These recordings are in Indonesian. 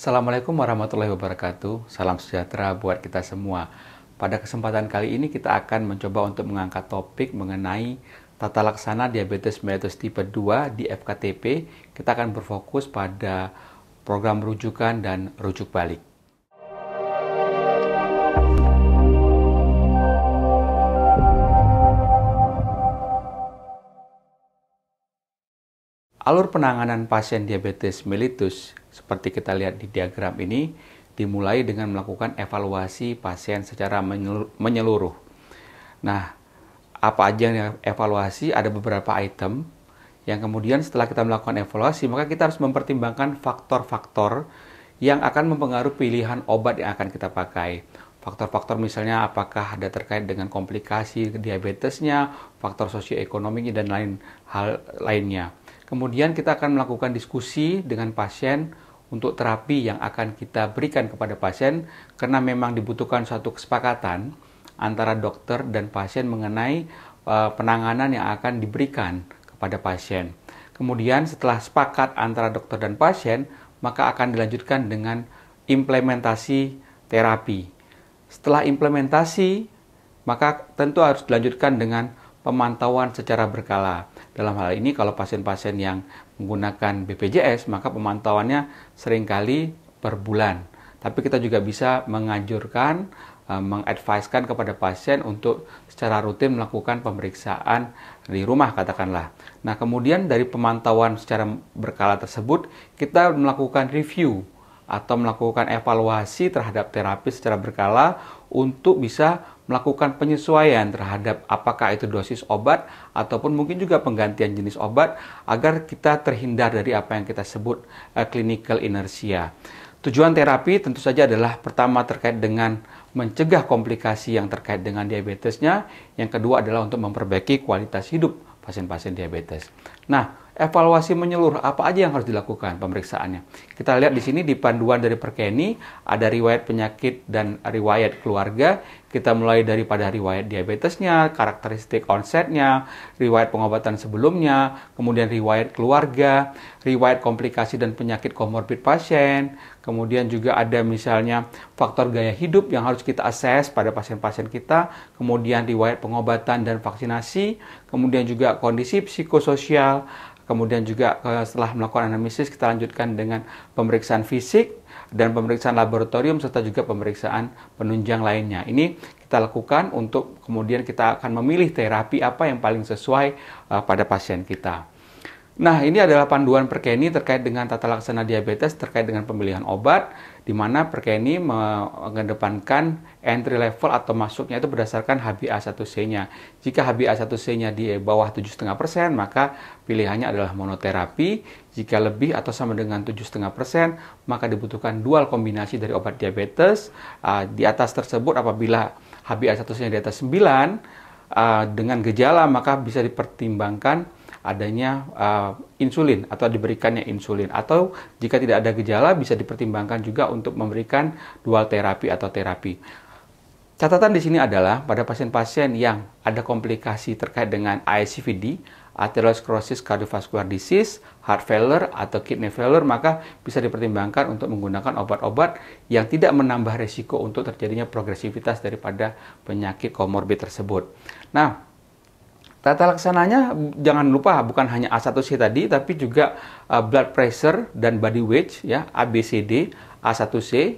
Assalamualaikum warahmatullahi wabarakatuh. Salam sejahtera buat kita semua. Pada kesempatan kali ini kita akan mencoba untuk mengangkat topik mengenai tata laksana diabetes mellitus tipe 2 di FKTP. Kita akan berfokus pada program rujukan dan rujuk balik. Alur penanganan pasien diabetes mellitus seperti kita lihat di diagram ini dimulai dengan melakukan evaluasi pasien secara menyeluruh. Nah, apa aja yang evaluasi? Ada beberapa item yang kemudian setelah kita melakukan evaluasi, maka kita harus mempertimbangkan faktor-faktor yang akan mempengaruhi pilihan obat yang akan kita pakai. Faktor-faktor misalnya apakah ada terkait dengan komplikasi diabetesnya, faktor sosioekonominya, dan hal lainnya. Kemudian kita akan melakukan diskusi dengan pasien untuk terapi yang akan kita berikan kepada pasien karena memang dibutuhkan suatu kesepakatan antara dokter dan pasien mengenai penanganan yang akan diberikan kepada pasien. Kemudian setelah sepakat antara dokter dan pasien, maka akan dilanjutkan dengan implementasi terapi. Setelah implementasi, maka tentu harus dilanjutkan dengan pemantauan secara berkala. Dalam hal ini kalau pasien-pasien yang menggunakan BPJS, maka pemantauannya seringkali per bulan. Tapi kita juga bisa menganjurkan, mengadvisekan kepada pasien untuk secara rutin melakukan pemeriksaan di rumah katakanlah. Nah, kemudian dari pemantauan secara berkala tersebut, kita melakukan review atau melakukan evaluasi terhadap terapi secara berkala untuk bisa melakukan penyesuaian terhadap apakah itu dosis obat ataupun mungkin juga penggantian jenis obat agar kita terhindar dari apa yang kita sebut clinical inertia. Tujuan terapi tentu saja adalah pertama terkait dengan mencegah komplikasi yang terkait dengan diabetesnya, yang kedua adalah untuk memperbaiki kualitas hidup pasien-pasien diabetes. Nah, evaluasi menyeluruh apa aja yang harus dilakukan pemeriksaannya. Kita lihat di sini di panduan dari Perkeni ada riwayat penyakit dan riwayat keluarga. Kita mulai daripada riwayat diabetesnya, karakteristik onsetnya, riwayat pengobatan sebelumnya, kemudian riwayat keluarga, riwayat komplikasi dan penyakit komorbid pasien, kemudian juga ada misalnya faktor gaya hidup yang harus kita assess pada pasien-pasien kita, kemudian riwayat pengobatan dan vaksinasi, kemudian juga kondisi psikososial, kemudian juga setelah melakukan anamnesis kita lanjutkan dengan pemeriksaan fisik dan pemeriksaan laboratorium serta juga pemeriksaan penunjang lainnya. Ini kita lakukan untuk kemudian kita akan memilih terapi apa yang paling sesuai pada pasien kita. Nah, ini adalah panduan Perkeni terkait dengan tata laksana diabetes terkait dengan pemilihan obat, di mana Perkeni mengedepankan entry level atau masuknya itu berdasarkan HbA1c-nya. Jika HbA1c-nya di bawah 7,5%, maka pilihannya adalah monoterapi. Jika lebih atau sama dengan 7,5%, maka dibutuhkan dual kombinasi dari obat diabetes. Di atas tersebut, apabila HbA1c-nya di atas 9, dengan gejala, maka bisa dipertimbangkan adanya insulin atau diberikannya insulin, atau jika tidak ada gejala bisa dipertimbangkan juga untuk memberikan dual terapi atau terapi. Catatan di sini adalah pada pasien-pasien yang ada komplikasi terkait dengan ASCVD, atherosclerosis cardiovascular disease, heart failure atau kidney failure, maka bisa dipertimbangkan untuk menggunakan obat-obat yang tidak menambah resiko untuk terjadinya progresivitas daripada penyakit komorbid tersebut. Nah, tata laksananya jangan lupa bukan hanya A1C tadi, tapi juga blood pressure dan body weight, ya, ABCD, A1C,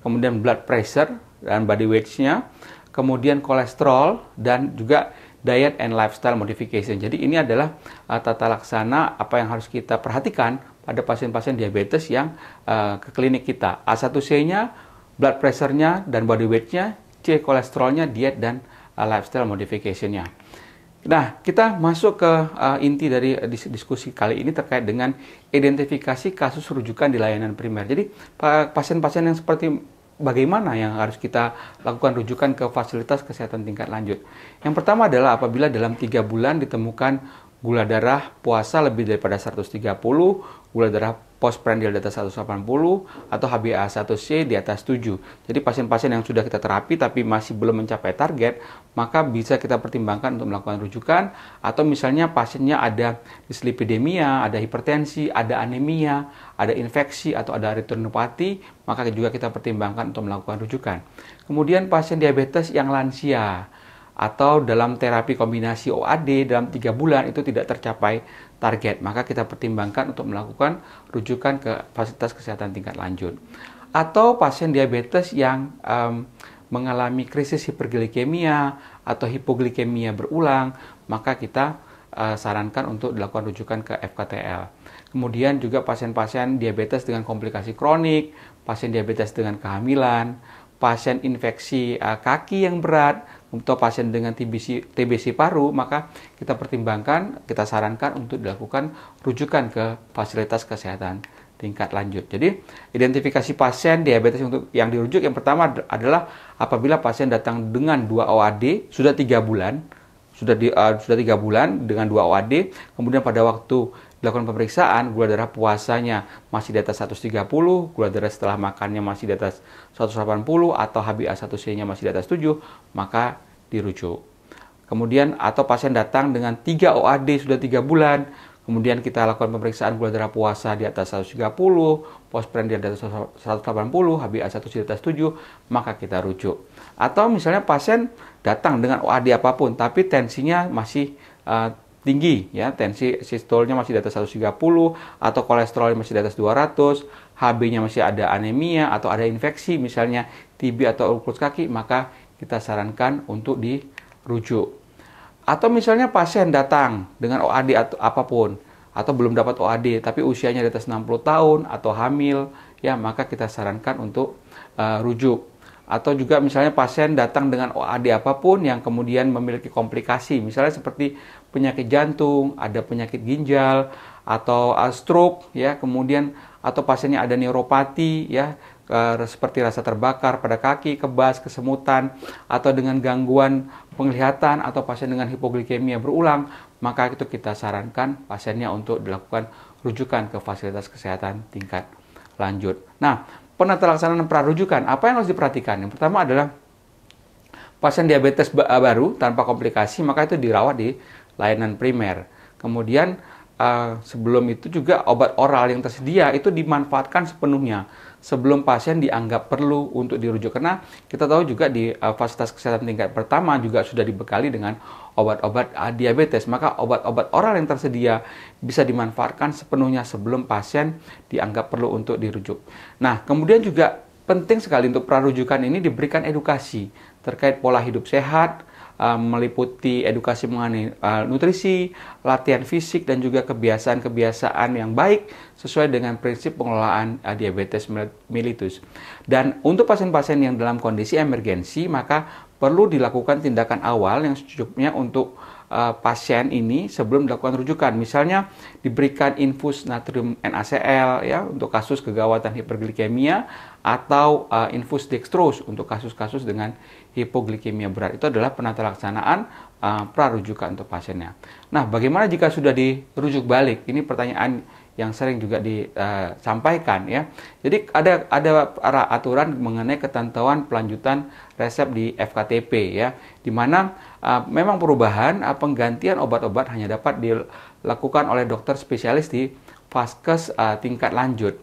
kemudian blood pressure dan body weight-nya, kemudian kolesterol dan juga diet and lifestyle modification. Jadi ini adalah tata laksana apa yang harus kita perhatikan pada pasien-pasien diabetes yang ke klinik kita. A1C-nya, blood pressure-nya dan body weight-nya, C kolesterolnya, diet dan lifestyle modification-nya. Nah, kita masuk ke inti dari diskusi kali ini terkait dengan identifikasi kasus rujukan di layanan primer. Jadi, pasien-pasien yang seperti bagaimana yang harus kita lakukan rujukan ke fasilitas kesehatan tingkat lanjut. Yang pertama adalah apabila dalam 3 bulan ditemukan gula darah puasa lebih daripada 130, gula darah postprandial di atas 180, atau HbA1c di atas 7. Jadi pasien-pasien yang sudah kita terapi tapi masih belum mencapai target, maka bisa kita pertimbangkan untuk melakukan rujukan. Atau misalnya pasiennya ada dislipidemia, ada hipertensi, ada anemia, ada infeksi, atau ada retinopati, maka juga kita pertimbangkan untuk melakukan rujukan. Kemudian pasien diabetes yang lansia, atau dalam terapi kombinasi OAD dalam 3 bulan itu tidak tercapai target, maka kita pertimbangkan untuk melakukan rujukan ke fasilitas kesehatan tingkat lanjut. Atau pasien diabetes yang mengalami krisis hiperglikemia atau hipoglikemia berulang, maka kita sarankan untuk dilakukan rujukan ke FKTL. Kemudian juga pasien-pasien diabetes dengan komplikasi kronik, pasien diabetes dengan kehamilan, pasien infeksi kaki yang berat, atau pasien dengan TBC paru, maka kita pertimbangkan, kita sarankan untuk dilakukan rujukan ke fasilitas kesehatan tingkat lanjut. Jadi, identifikasi pasien diabetes untuk yang dirujuk yang pertama adalah apabila pasien datang dengan 2 OAD sudah 3 bulan, sudah 3 bulan dengan 2 OAD, kemudian pada waktu dilakukan pemeriksaan, gula darah puasanya masih di atas 130, gula darah setelah makannya masih di atas 180, atau HbA1c-nya masih di atas 7, maka dirujuk. Kemudian, atau pasien datang dengan 3 OAD sudah 3 bulan, kemudian kita lakukan pemeriksaan gula darah puasa di atas 130, postprandial di atas 180, HbA1c di atas 7, maka kita rujuk. Atau misalnya pasien datang dengan OAD apapun, tapi tensinya masih tinggi, ya, tensi sistolnya masih di atas 130, atau kolesterolnya masih di atas 200, HB-nya masih ada anemia, atau ada infeksi, misalnya TB atau lupus kaki, maka kita sarankan untuk dirujuk. Atau misalnya pasien datang dengan OAD atau apapun, atau belum dapat OAD, tapi usianya di atas 60 tahun, atau hamil, ya, maka kita sarankan untuk rujuk. Atau juga misalnya pasien datang dengan OAD apapun yang kemudian memiliki komplikasi, misalnya seperti penyakit jantung, ada penyakit ginjal, atau stroke, ya, kemudian atau pasiennya ada neuropati, ya, seperti rasa terbakar pada kaki, kebas, kesemutan, atau dengan gangguan penglihatan, atau pasien dengan hipoglikemia berulang, maka itu kita sarankan pasiennya untuk dilakukan rujukan ke fasilitas kesehatan tingkat lanjut. Nah, penata laksanaan prarujukan, apa yang harus diperhatikan? Yang pertama adalah pasien diabetes baru tanpa komplikasi, maka itu dirawat di layanan primer. Kemudian sebelum itu juga obat oral yang tersedia itu dimanfaatkan sepenuhnya sebelum pasien dianggap perlu untuk dirujuk. Karena kita tahu juga di fasilitas kesehatan tingkat pertama juga sudah dibekali dengan obat-obat diabetes, maka obat-obat oral yang tersedia bisa dimanfaatkan sepenuhnya sebelum pasien dianggap perlu untuk dirujuk. Nah, kemudian juga penting sekali untuk prarujukan ini diberikan edukasi terkait pola hidup sehat, meliputi edukasi mengenai nutrisi, latihan fisik, dan juga kebiasaan-kebiasaan yang baik sesuai dengan prinsip pengelolaan diabetes mellitus. Dan untuk pasien-pasien yang dalam kondisi emergensi, maka perlu dilakukan tindakan awal yang secukupnya untuk pasien ini sebelum dilakukan rujukan. Misalnya diberikan infus natrium NaCl, ya, untuk kasus kegawatan hiperglikemia, atau infus dextrose untuk kasus-kasus dengan hipoglikemia berat. Itu adalah penata laksanaan prarujukan untuk pasiennya. Nah, bagaimana jika sudah dirujuk balik? Ini pertanyaan yang sering juga disampaikan, ya. Jadi ada aturan mengenai ketentuan pelanjutan resep di FKTP, ya, di mana memang perubahan penggantian obat-obat hanya dapat dilakukan oleh dokter spesialis di vaskes tingkat lanjut.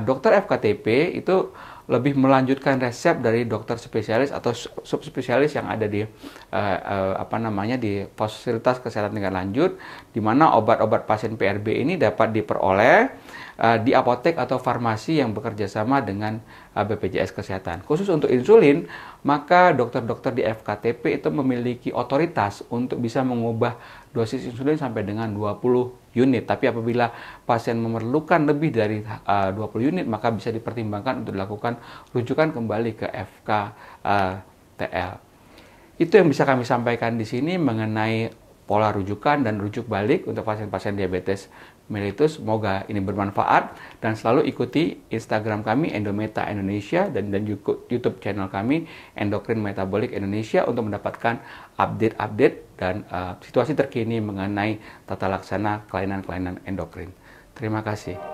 Dokter FKTP itu lebih melanjutkan resep dari dokter spesialis atau subspesialis yang ada di di fasilitas kesehatan tingkat lanjut, di mana obat-obat pasien PRB ini dapat diperoleh di apotek atau farmasi yang bekerja sama dengan BPJS Kesehatan. Khusus untuk insulin, maka dokter-dokter di FKTP itu memiliki otoritas untuk bisa mengubah dosis insulin sampai dengan 20 unit. Tapi apabila pasien memerlukan lebih dari 20 unit, maka bisa dipertimbangkan untuk dilakukan rujukan kembali ke FKTL. Itu yang bisa kami sampaikan di sini mengenai pola rujukan dan rujuk balik untuk pasien-pasien diabetes mellitus. Semoga ini bermanfaat, dan selalu ikuti Instagram kami Endometa Indonesia dan YouTube channel kami Endokrin Metabolik Indonesia untuk mendapatkan update-update dan situasi terkini mengenai tata laksana kelainan-kelainan endokrin. Terima kasih.